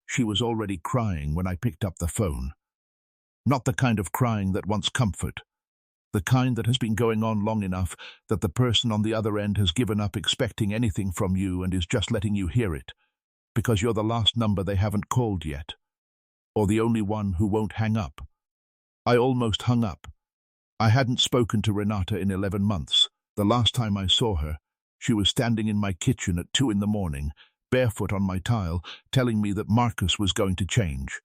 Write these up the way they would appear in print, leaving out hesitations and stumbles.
She was already crying when I picked up the phone. Not the kind of crying that wants comfort. The kind that has been going on long enough that the person on the other end has given up expecting anything from you and is just letting you hear it, because you're the last number they haven't called yet, or the only one who won't hang up. I almost hung up. I hadn't spoken to Renata in 11 months. The last time I saw her, she was standing in my kitchen at 2 in the morning, barefoot on my tile, telling me that Marcus was going to change,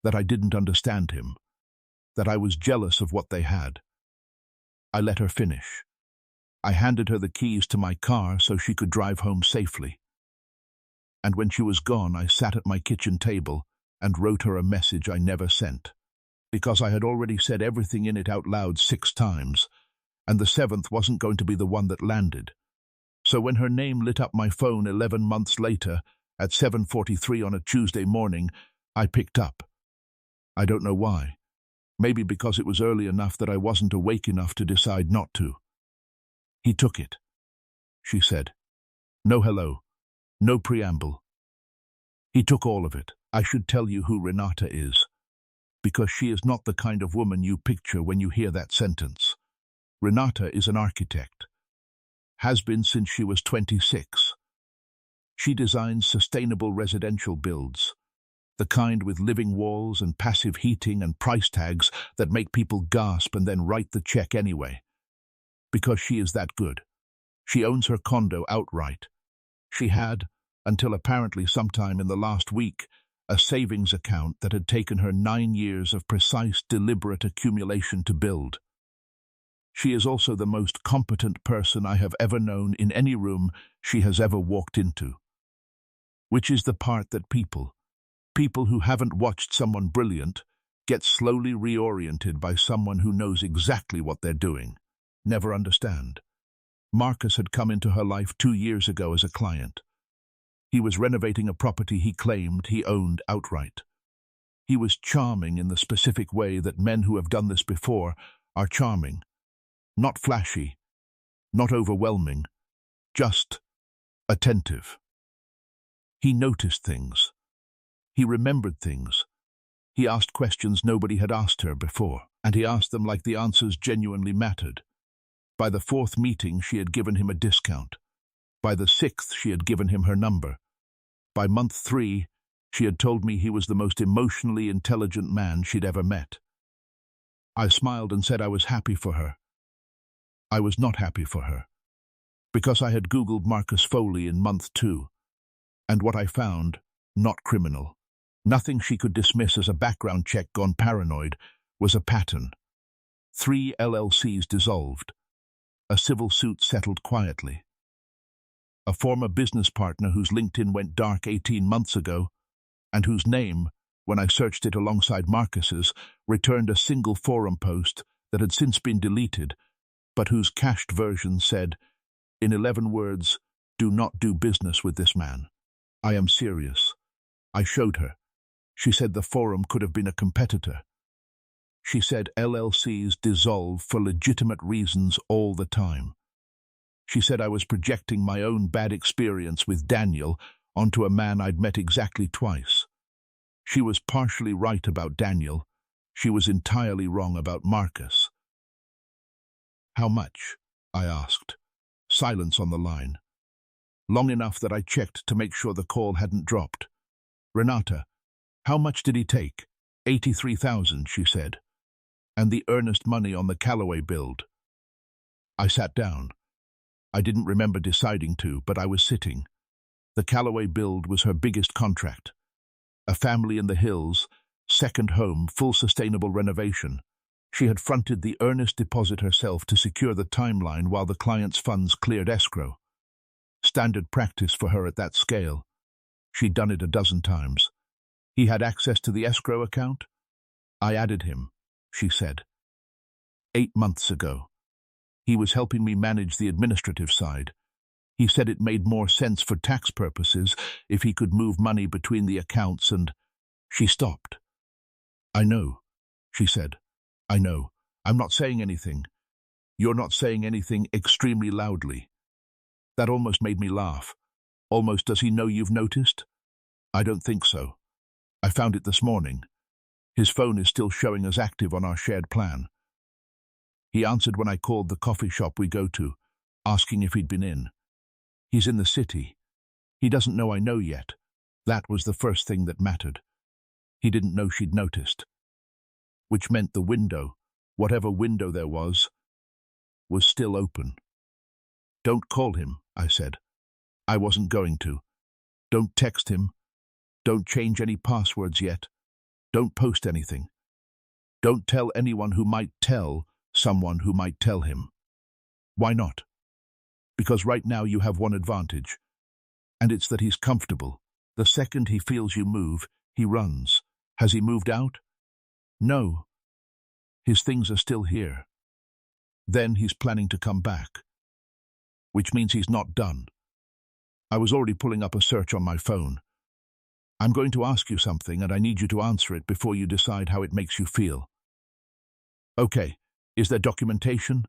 that I didn't understand him, that I was jealous of what they had. I let her finish. I handed her the keys to my car so she could drive home safely. And when she was gone, I sat at my kitchen table and wrote her a message I never sent, because I had already said everything in it out loud 6 times, and the 7th wasn't going to be the one that landed. So when her name lit up my phone 11 months later, at 7:43 on a Tuesday morning, I picked up. I don't know why. Maybe because it was early enough that I wasn't awake enough to decide not to. "He took it," she said. No hello, no preamble. "He took all of it. I should tell you who Renata is, because she is not the kind of woman you picture when you hear that sentence. Renata is an architect. Has been since she was 26. She designs sustainable residential builds, the kind with living walls and passive heating and price tags that make people gasp and then write the check anyway. Because she is that good. She owns her condo outright. She had, until apparently sometime in the last week, a savings account that had taken her 9 years of precise, deliberate accumulation to build. She is also the most competent person I have ever known in any room she has ever walked into. Which is the part that people who haven't watched someone brilliant get slowly reoriented by someone who knows exactly what they're doing, never understand. Marcus had come into her life 2 years ago as a client. He was renovating a property he claimed he owned outright. He was charming in the specific way that men who have done this before are charming. Not flashy, not overwhelming, just attentive. He noticed things. He remembered things. He asked questions nobody had asked her before, and he asked them like the answers genuinely mattered. By the 4th meeting, she had given him a discount. By the 6th, she had given him her number. By month 3, she had told me he was the most emotionally intelligent man she'd ever met. I smiled and said I was happy for her. I was not happy for her, because I had Googled Marcus Foley in month 2, and what I found, not criminal, nothing she could dismiss as a background check gone paranoid, was a pattern. 3 LLCs dissolved. A civil suit settled quietly. A former business partner whose LinkedIn went dark 18 months ago, and whose name, when I searched it alongside Marcus's, returned a single forum post that had since been deleted, but whose cached version said, in 11 words, "Do not do business with this man. I am serious." I showed her. She said the forum could have been a competitor. She said LLCs dissolve for legitimate reasons all the time. She said I was projecting my own bad experience with Daniel onto a man I'd met exactly twice. She was partially right about Daniel. She was entirely wrong about Marcus. "How much?" I asked. Silence on the line. Long enough that I checked to make sure the call hadn't dropped. "Renata, how much did he take?" 83,000, she said. "And the earnest money on the Callaway build." I sat down. I didn't remember deciding to, but I was sitting. The Callaway build was her biggest contract. A family in the hills, second home, full sustainable renovation. She had fronted the earnest deposit herself to secure the timeline while the client's funds cleared escrow. Standard practice for her at that scale. She'd done it a dozen times. He had access to the escrow account? I added him, she said. 8 months ago. He was helping me manage the administrative side. He said it made more sense for tax purposes if he could move money between the accounts and... She stopped. "I know," she said. "I know. I'm not saying anything. You're not saying anything extremely loudly." That almost made me laugh. Almost, "Does he know you've noticed?" "I don't think so." I found it this morning. His phone is still showing as active on our shared plan. He answered when I called the coffee shop we go to, asking if he'd been in. He's in the city. He doesn't know I know yet. That was the first thing that mattered. He didn't know she'd noticed. Which meant the window, whatever window there was still open. Don't call him, I said. I wasn't going to. Don't text him. Don't change any passwords yet. Don't post anything. Don't tell anyone who might tell someone who might tell him. Why not? Because right now you have one advantage, and it's that he's comfortable. The second he feels you move, he runs. Has he moved out? No. His things are still here. Then he's planning to come back, which means he's not done. I was already pulling up a search on my phone. I'm going to ask you something, and I need you to answer it before you decide how it makes you feel. Okay, is there documentation?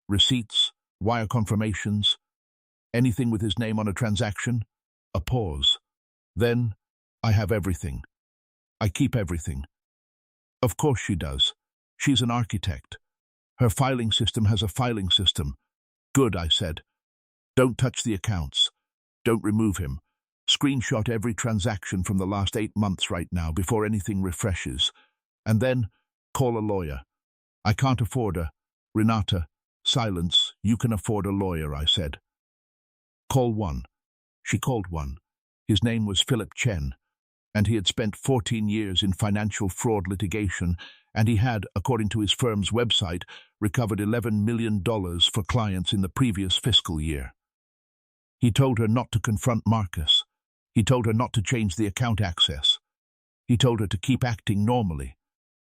Receipts? Wire confirmations? Anything with his name on a transaction? A pause. Then, I have everything. I keep everything. Of course she does. She's an architect. Her filing system has a filing system. Good, I said. Don't touch the accounts. Don't remove him. Screenshot every transaction from the last 8 months right now before anything refreshes. And then, call a lawyer. I can't afford a... Renata, silence. You can afford a lawyer, I said. Call one. She called one. His name was Philip Chen, and he had spent 14 years in financial fraud litigation, and he had, according to his firm's website, recovered $11 million for clients in the previous fiscal year. He told her not to confront Marcus. He told her not to change the account access. He told her to keep acting normally,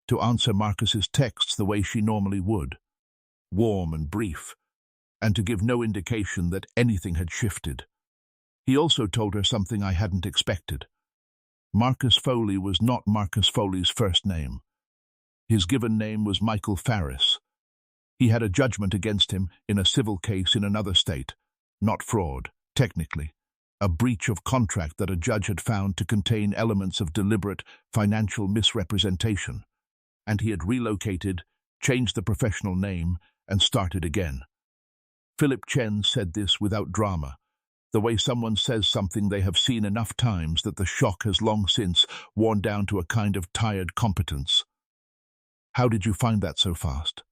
to answer Marcus's texts the way she normally would, warm and brief, and to give no indication that anything had shifted. He also told her something I hadn't expected. Marcus Foley was not Marcus Foley's first name. His given name was Michael Farris. He had a judgment against him in a civil case in another state, not fraud, technically, a breach of contract that a judge had found to contain elements of deliberate financial misrepresentation, and he had relocated, changed the professional name, and started again. Philip Chen said this without drama, the way someone says something they have seen enough times that the shock has long since worn down to a kind of tired competence. How did you find that so fast?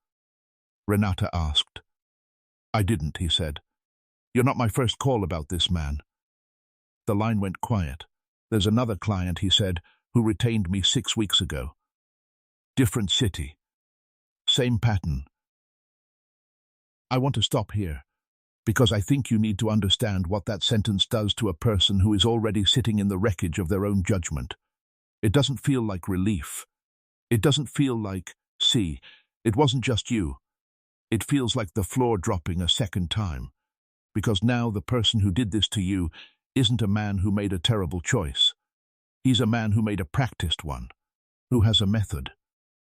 Renata asked. I didn't, he said. You're not my first call about this man. The line went quiet. There's another client, he said, who retained me 6 weeks ago. Different city. Same pattern. I want to stop here, because I think you need to understand what that sentence does to a person who is already sitting in the wreckage of their own judgment. It doesn't feel like relief. It doesn't feel like, see, it wasn't just you. It feels like the floor dropping a second time, because now the person who did this to you isn't a man who made a terrible choice. He's a man who made a practiced one, who has a method,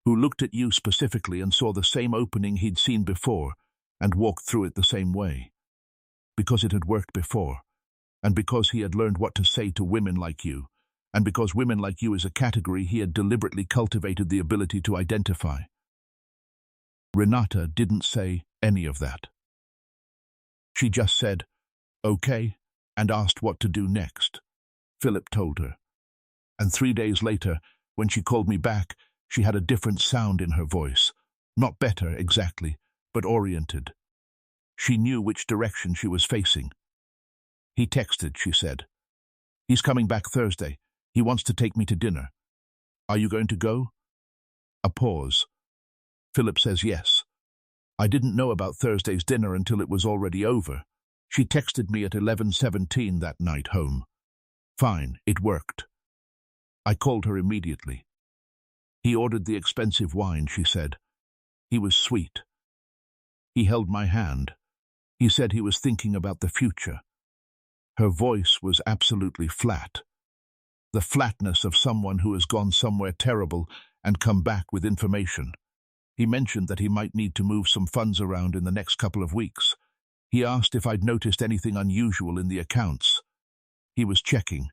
who looked at you specifically and saw the same opening he'd seen before and walked through it the same way. Because it had worked before, and because he had learned what to say to women like you, and because women like you is a category he had deliberately cultivated the ability to identify. Renata didn't say any of that. She just said, okay, and asked what to do next. Philip told her. And 3 days later, when she called me back, she had a different sound in her voice. Not better, exactly, but oriented. She knew which direction she was facing. He texted, she said. He's coming back Thursday. He wants to take me to dinner. Are you going to go? A pause. Philip says yes. I didn't know about Thursday's dinner until it was already over. She texted me at 11:17 that night home. Fine, it worked. I called her immediately. He ordered the expensive wine, she said. He was sweet. He held my hand. He said he was thinking about the future. Her voice was absolutely flat. The flatness of someone who has gone somewhere terrible and come back with information. He mentioned that he might need to move some funds around in the next couple of weeks. He asked if I'd noticed anything unusual in the accounts. He was checking.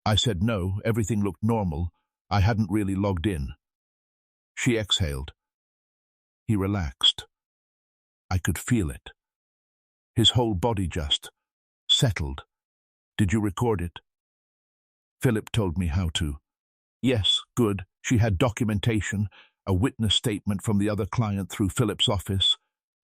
I said no, everything looked normal. I hadn't really logged in. She exhaled. He relaxed. I could feel it. His whole body just settled. Did you record it? Philip told me how to. Yes, good. She had documentation, a witness statement from the other client through Philip's office,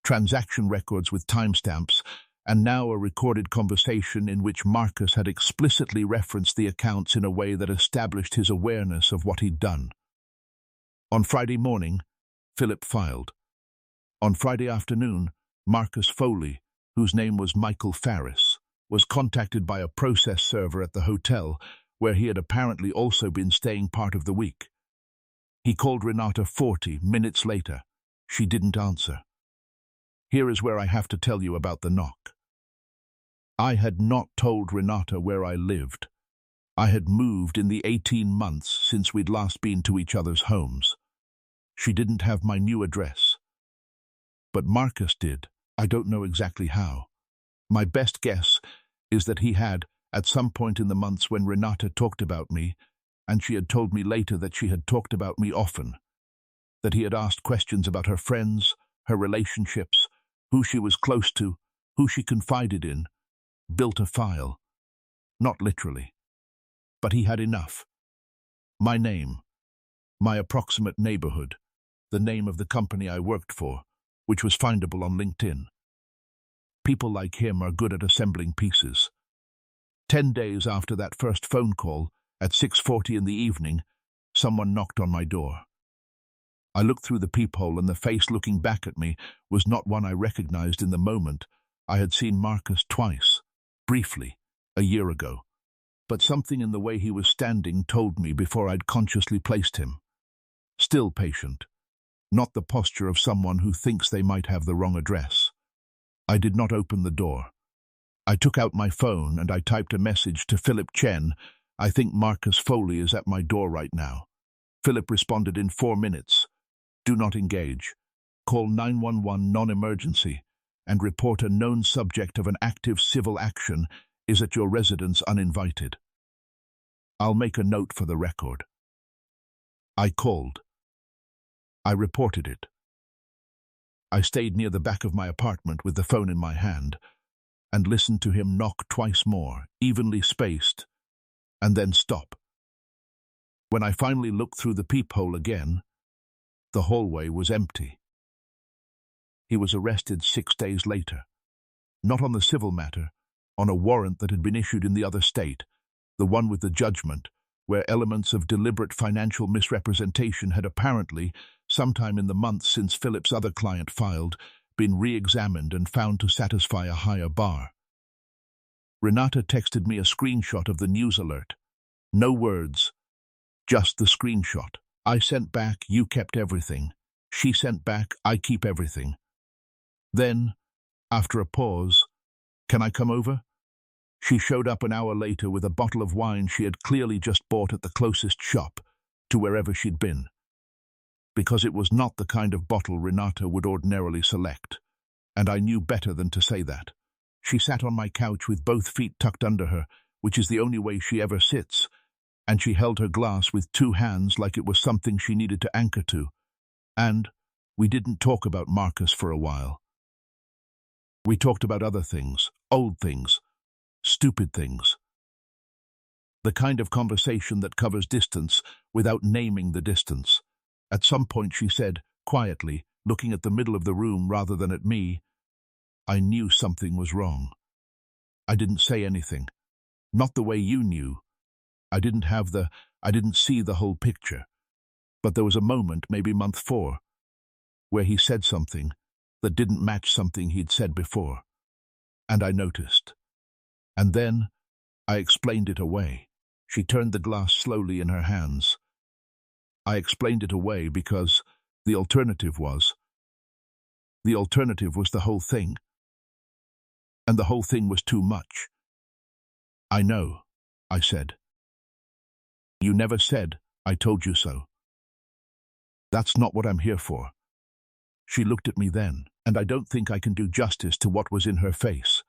transaction records with timestamps, and now a recorded conversation in which Marcus had explicitly referenced the accounts in a way that established his awareness of what he'd done. On Friday morning, Philip filed. On Friday afternoon, Marcus Foley, whose name was Michael Farris, was contacted by a process server at the hotel where he had apparently also been staying part of the week. He called Renata 40 minutes later. She didn't answer. Here is where I have to tell you about the knock. I had not told Renata where I lived. I had moved in the 18 months since we'd last been to each other's homes. She didn't have my new address. But Marcus did. I don't know exactly how. My best guess is that he had, at some point in the months when Renata talked about me, and she had told me later that she had talked about me often, that he had asked questions about her friends, her relationships, who she was close to, who she confided in, built a file. Not literally. But he had enough. My name, my approximate neighborhood, the name of the company I worked for, which was findable on LinkedIn. People like him are good at assembling pieces. 10 days after that first phone call, at 6:40 in the evening, someone knocked on my door. I looked through the peephole, and the face looking back at me was not one I recognized in the moment. I had seen Marcus twice, briefly, a year ago. But something in the way he was standing told me before I'd consciously placed him. Still patient, not the posture of someone who thinks they might have the wrong address. I did not open the door. I took out my phone and I typed a message to Philip Chen. I think Marcus Foley is at my door right now. Philip responded in 4 minutes. Do not engage. Call 911 non-emergency and report a known subject of an active civil action is at your residence uninvited. I'll make a note for the record. I called. I reported it. I stayed near the back of my apartment with the phone in my hand and listened to him knock twice more, evenly spaced, and then stop. When I finally looked through the peephole again, the hallway was empty. He was arrested 6 days later, not on the civil matter, on a warrant that had been issued in the other state, the one with the judgment, where elements of deliberate financial misrepresentation had apparently, sometime in the months since Philip's other client filed, been re-examined and found to satisfy a higher bar. Renata texted me a screenshot of the news alert. No words, just the screenshot. I sent back, you kept everything. She sent back, I keep everything. Then, after a pause, can I come over? She showed up an hour later with a bottle of wine she had clearly just bought at the closest shop to wherever she'd been. Because it was not the kind of bottle Renata would ordinarily select, and I knew better than to say that. She sat on my couch with both feet tucked under her, which is the only way she ever sits, and she held her glass with 2 hands like it was something she needed to anchor to. And we didn't talk about Marcus for a while. We talked about other things, old things, stupid things. The kind of conversation that covers distance without naming the distance. At some point she said, quietly, looking at the middle of the room rather than at me, I knew something was wrong. I didn't say anything. Not the way you knew. I didn't see the whole picture. But there was a moment, maybe month 4, where he said something that didn't match something he'd said before. And I noticed. And then I explained it away. She turned the glass slowly in her hands. I explained it away because the alternative was the whole thing. And the whole thing was too much. I know, I said. You never said, I told you so. That's not what I'm here for. She looked at me then, and I don't think I can do justice to what was in her face,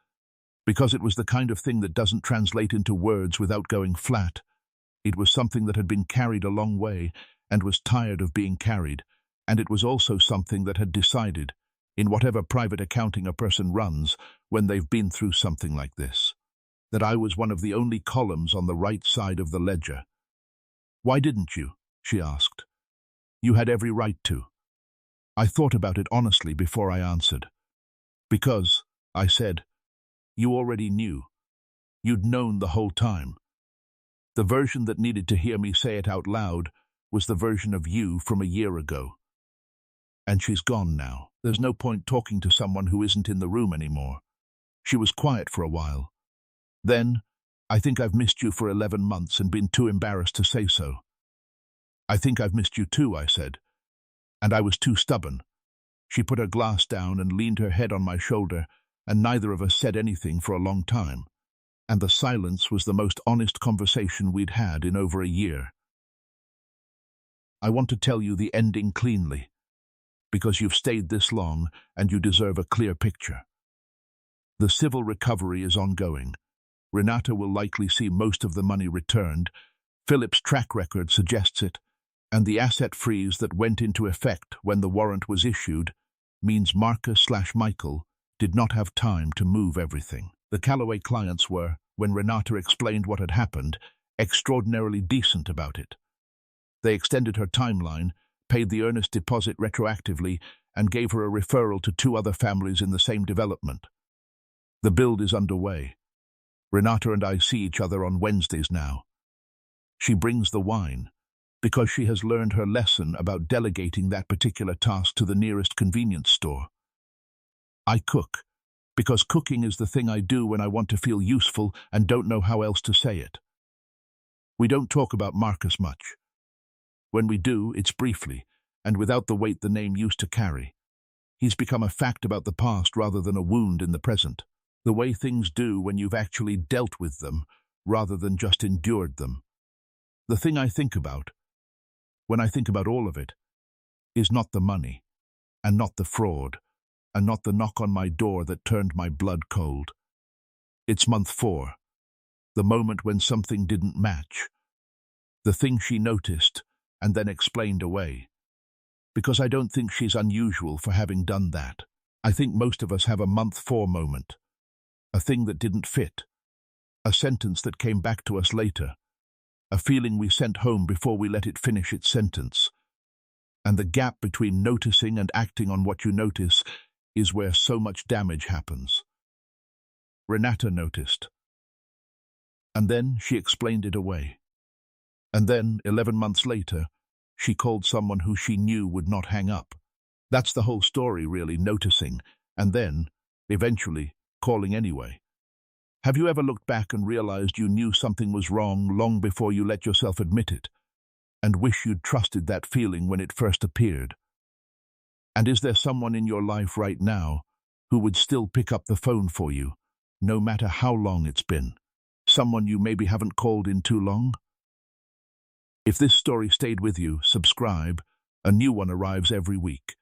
because it was the kind of thing that doesn't translate into words without going flat. It was something that had been carried a long way and was tired of being carried, and it was also something that had decided, in whatever private accounting a person runs when they've been through something like this, that I was one of the only columns on the right side of the ledger. "Why didn't you?" she asked. "You had every right to." I thought about it honestly before I answered. "Because," I said, "you already knew. You'd known the whole time. The version that needed to hear me say it out loud was the version of you from a year ago. And she's gone now. There's no point talking to someone who isn't in the room anymore." She was quiet for a while. Then, "I think I've missed you for 11 months and been too embarrassed to say so." "I think I've missed you too," I said. And I was too stubborn. She put her glass down and leaned her head on my shoulder, and neither of us said anything for a long time. And the silence was the most honest conversation we'd had in over a year. "I want to tell you the ending cleanly, because you've stayed this long and you deserve a clear picture. The civil recovery is ongoing. Renata will likely see most of the money returned. Philip's track record suggests it, and the asset freeze that went into effect when the warrant was issued means Marcus/Michael did not have time to move everything. The Callaway clients were, when Renata explained what had happened, extraordinarily decent about it. They extended her timeline, paid the earnest deposit retroactively, and gave her a referral to 2 other families in the same development. The build is underway. Renata and I see each other on Wednesdays now. She brings the wine, because she has learned her lesson about delegating that particular task to the nearest convenience store. I cook, because cooking is the thing I do when I want to feel useful and don't know how else to say it. We don't talk about Marcus much. When we do, it's briefly, and without the weight the name used to carry. He's become a fact about the past rather than a wound in the present, the way things do when you've actually dealt with them rather than just endured them. The thing I think about, when I think about all of it, is not the money, and not the fraud, and not the knock on my door that turned my blood cold. It's month 4, the moment when something didn't match, the thing she noticed and then explained away. Because I don't think she's unusual for having done that. I think most of us have a month 4 moment, a thing that didn't fit, a sentence that came back to us later, a feeling we sent home before we let it finish its sentence. And the gap between noticing and acting on what you notice is where so much damage happens. Renata noticed. And then she explained it away. And then, 11 months later, she called someone who she knew would not hang up. That's the whole story, really, noticing, and then, eventually, calling anyway. Have you ever looked back and realized you knew something was wrong long before you let yourself admit it, and wish you'd trusted that feeling when it first appeared? And is there someone in your life right now who would still pick up the phone for you, no matter how long it's been? Someone you maybe haven't called in too long? If this story stayed with you, subscribe. A new one arrives every week.